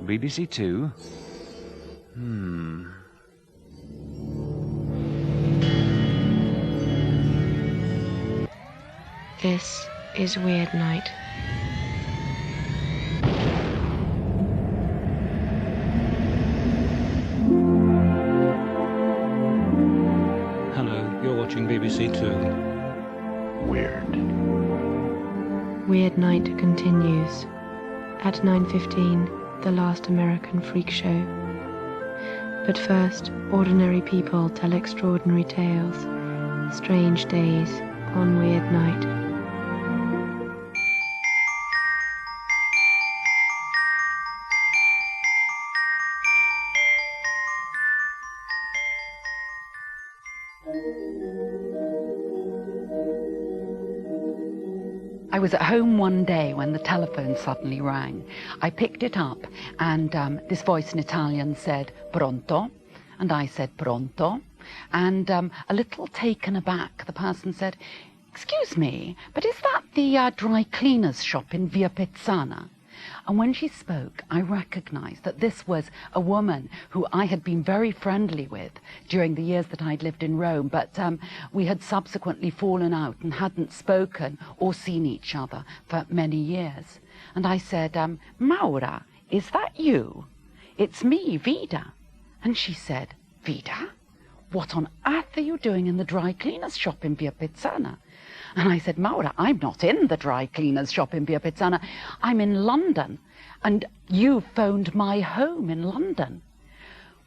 BBC Two. This is Weird Night. Hello, you're watching BBC Two. Weird. Weird Night continues. At 9:15, the last American freak show. But first, ordinary people tell extraordinary tales. Strange days on Weird Night. I was at home one day when the telephone suddenly rang. I picked it up and this voice in Italian said, "Pronto?" And I said, "Pronto?" And a little taken aback, the person said, "Excuse me, but is that the dry cleaners shop in Via Pezzana?" And when she spoke, I recognized that this was a woman who I had been very friendly with during the years that I'd lived in Rome, but we had subsequently fallen out and hadn't spoken or seen each other for many years. And I said, "Maura, is that you? It's me, Vida." And she said, "Vida? What on earth are you doing in the dry cleaners shop in Via Pezzana?" And I said, "Maura, I'm not in the dry cleaners shop in Via Pezzana. I'm in London, and you phoned my home in London."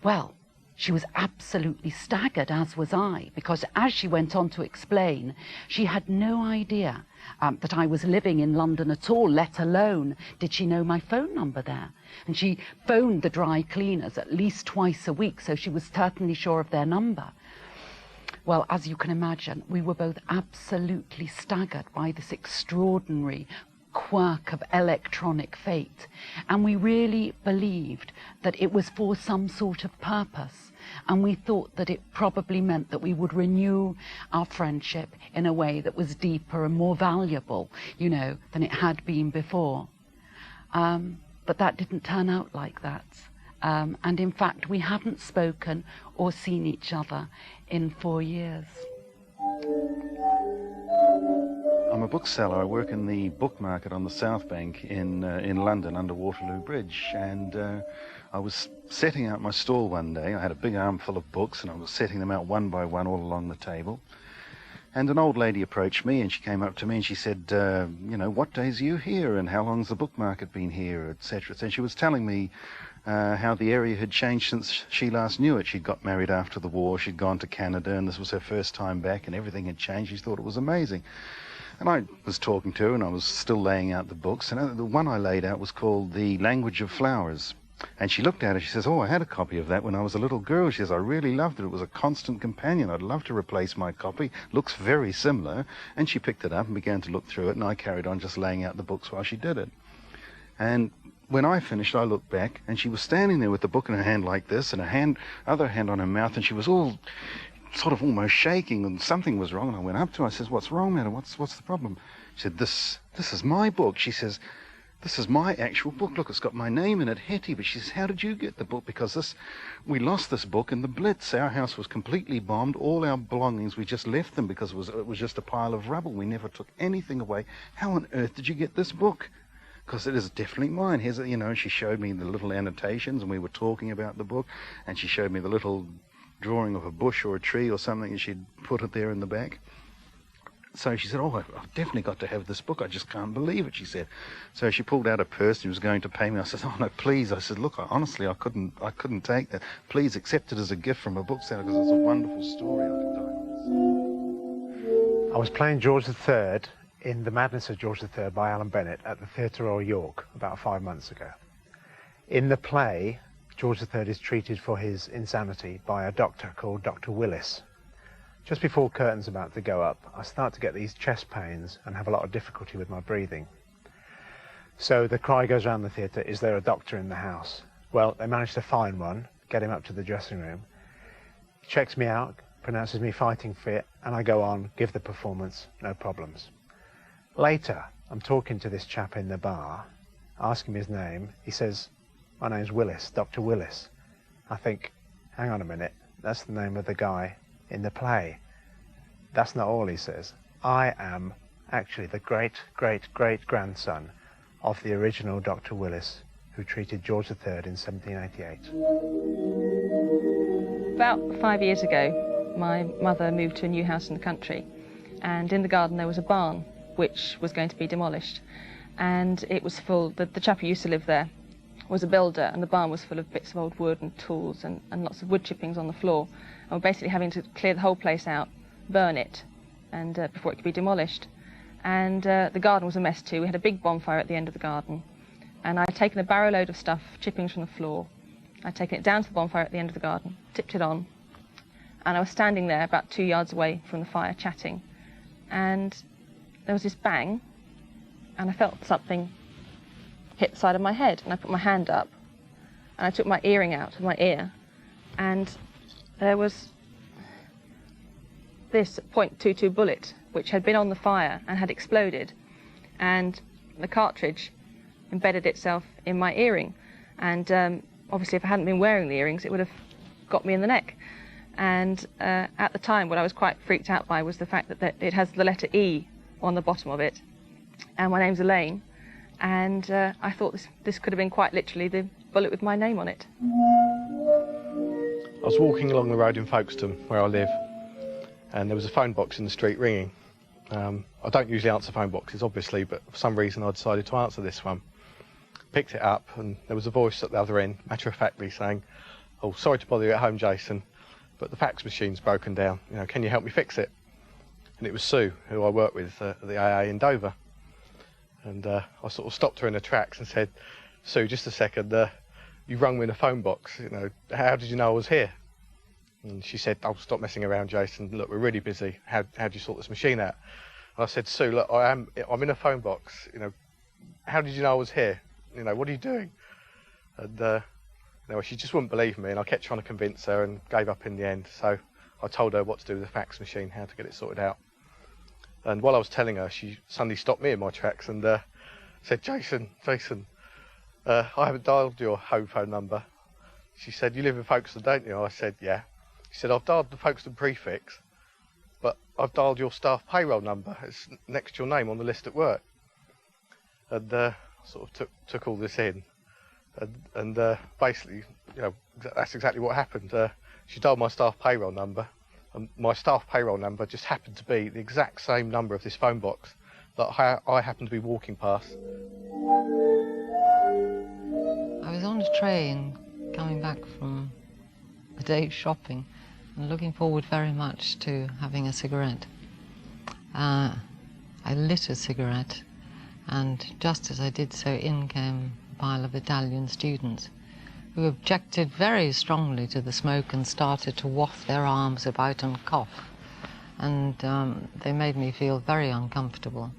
Well, she was absolutely staggered, as was I, because as she went on to explain, she had no idea that I was living in London at all, let alone did she know my phone number there. And she phoned the dry cleaners at least twice a week, so she was certainly sure of their number. Well, as you can imagine, we were both absolutely staggered by this extraordinary quirk of electronic fate. And we really believed that it was for some sort of purpose. And we thought that it probably meant that we would renew our friendship in a way that was deeper and more valuable, you know, than it had been before. But that didn't turn out like that. And in fact, we haven't spoken or seen each other in 4 years. I'm a bookseller. I work in the book market on the South Bank in London under Waterloo Bridge. And I was setting out my stall one day. I had a big armful of books and I was setting them out one by one all along the table. And an old lady approached me and she came up to me and she said, you know, "What days are you here and how long's the book market been here, etc." And she was telling me how the area had changed since she last knew it. She'd got married after the war, she'd gone to Canada, and this was her first time back, and everything had changed. She thought it was amazing. And I was talking to her, and I was still laying out the books, and the one I laid out was called The Language of Flowers. And she looked at it, she says, "Oh, I had a copy of that when I was a little girl." She says, "I really loved it. It was a constant companion. I'd love to replace my copy. Looks very similar." And she picked it up and began to look through it, and I carried on just laying out the books while she did it. And when I finished, I looked back, and she was standing there with the book in her hand like this, and her other hand on her mouth, and she was all sort of almost shaking, and something was wrong. And I went up to her, I says, "What's wrong, madam? What's the problem?" She said, This is my book." She says, "This is my actual book. Look, it's got my name in it, Hetty." But she says, "How did you get the book? Because we lost this book in the Blitz. Our house was completely bombed. All our belongings, we just left them because it was just a pile of rubble. We never took anything away. How on earth did you get this book? Because it is definitely mine. Here's it," you know. She showed me the little annotations, and we were talking about the book, and she showed me the little drawing of a bush or a tree or something, and she'd put it there in the back. So she said, "Oh, I've definitely got to have this book. I just can't believe it," she said. So she pulled out a purse and was going to pay me. I said, "Oh no, please." I said, "Look, honestly, I couldn't take that. Please accept it as a gift from a bookseller because it's a wonderful story." I was playing George III in The Madness of George III by Alan Bennett at the Theatre Royal York about 5 months ago. In the play, George III is treated for his insanity by a doctor called Dr. Willis. Just before curtain's about to go up, I start to get these chest pains and have a lot of difficulty with my breathing. So the cry goes around the theatre, "Is there a doctor in the house?" Well, they managed to find one, get him up to the dressing room. He checks me out, pronounces me fighting fit, and I go on, give the performance, no problems. Later, I'm talking to this chap in the bar, asking him his name. He says, my name's Willis, Dr. Willis. I think, hang on a minute, that's the name of the guy in the play. That's not all he says. I am actually the great-great-great-grandson of the original Dr. Willis who treated George III in 1788. About 5 years ago, my mother moved to a new house in the country, and in the garden there was a barn which was going to be demolished, and it was full, the chap who used to live there was a builder, and the barn was full of bits of old wood and tools and lots of wood chippings on the floor, and we're basically having to clear the whole place out, burn it, and before it could be demolished. And the garden was a mess too. We had a big bonfire at the end of the garden, and I'd taken a barrow load of stuff, chippings from the floor. I'd taken it down to the bonfire at the end of the garden, tipped it on, and I was standing there about 2 yards away from the fire chatting, and there was this bang, and I felt something hit the side of my head, and I put my hand up, and I took my earring out of my ear, and there was this .22 bullet which had been on the fire and had exploded, and the cartridge embedded itself in my earring, and obviously if I hadn't been wearing the earrings it would have got me in the neck. And at the time what I was quite freaked out by was the fact that it has the letter E on the bottom of it, and my name's Elaine, and I thought this could have been quite literally the bullet with my name on it. I was walking along the road in Folkestone where I live, and there was a phone box in the street ringing. I don't usually answer phone boxes obviously, but for some reason I decided to answer this one. Picked it up and there was a voice at the other end, matter-of-factly saying, "Oh, sorry to bother you at home, Jason, but the fax machine's broken down. You know, can you help me fix it?" And it was Sue, who I work with at the AA in Dover. And I sort of stopped her in her tracks and said, "Sue, just a second, you rung me in a phone box, you know, how did you know I was here?" And she said, "Oh, stop messing around, Jason. Look, we're really busy. How do you sort this machine out?" And I said, "Sue, look, I'm in a phone box. You know, how did you know I was here? You know, what are you doing?" And you know, she just wouldn't believe me, and I kept trying to convince her and gave up in the end. So I told her what to do with the fax machine, how to get it sorted out. And while I was telling her, she suddenly stopped me in my tracks and said, Jason, I haven't dialed your home phone number." She said, "You live in Folkestone, don't you?" I said, "Yeah." She said, "I've dialed the Folkestone prefix, but I've dialed your staff payroll number. It's next to your name on the list at work." And sort of took all this in. And basically, you know, that's exactly what happened. She dialed my staff payroll number, and my staff payroll number just happened to be the exact same number of this phone box that I happened to be walking past. I was on a train coming back from a day's shopping and looking forward very much to having a cigarette. I lit a cigarette, and just as I did so, in came a pile of Italian students who objected very strongly to the smoke and started to waft their arms about and cough. And they made me feel very uncomfortable.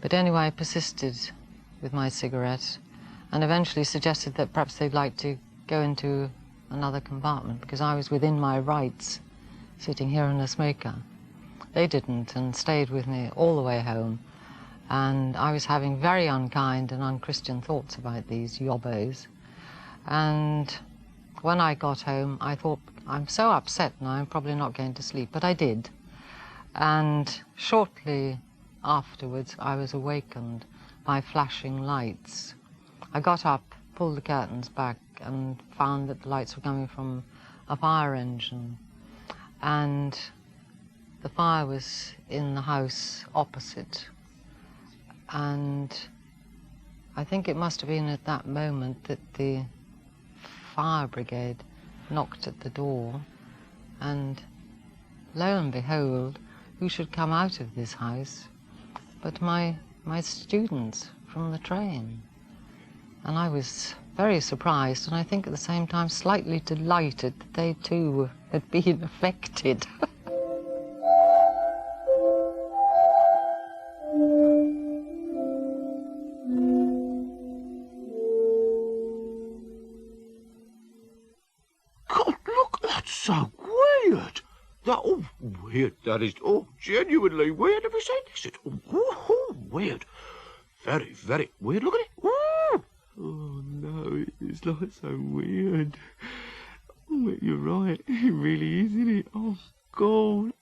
But anyway, I persisted with my cigarette and eventually suggested that perhaps they'd like to go into another compartment because I was within my rights sitting here in a smoker. They didn't and stayed with me all the way home, and I was having very unkind and unchristian thoughts about these yobbos. And when I got home, I thought, I'm so upset now, I'm probably not going to sleep, but I did. And shortly afterwards, I was awakened by flashing lights. I got up, pulled the curtains back, and found that the lights were coming from a fire engine. And the fire was in the house opposite. And I think it must have been at that moment that the fire brigade knocked at the door, and lo and behold, who should come out of this house but my students from the train. And I was very surprised, and I think at the same time slightly delighted that they too had been affected. God, look, that's so weird. Weird, that is. Oh, genuinely weird. Have you seen this? Weird. Very, very weird. Look at it. Ooh. Oh, no, it is it's like so weird. Oh, you're right. It really is, isn't it? Oh, God.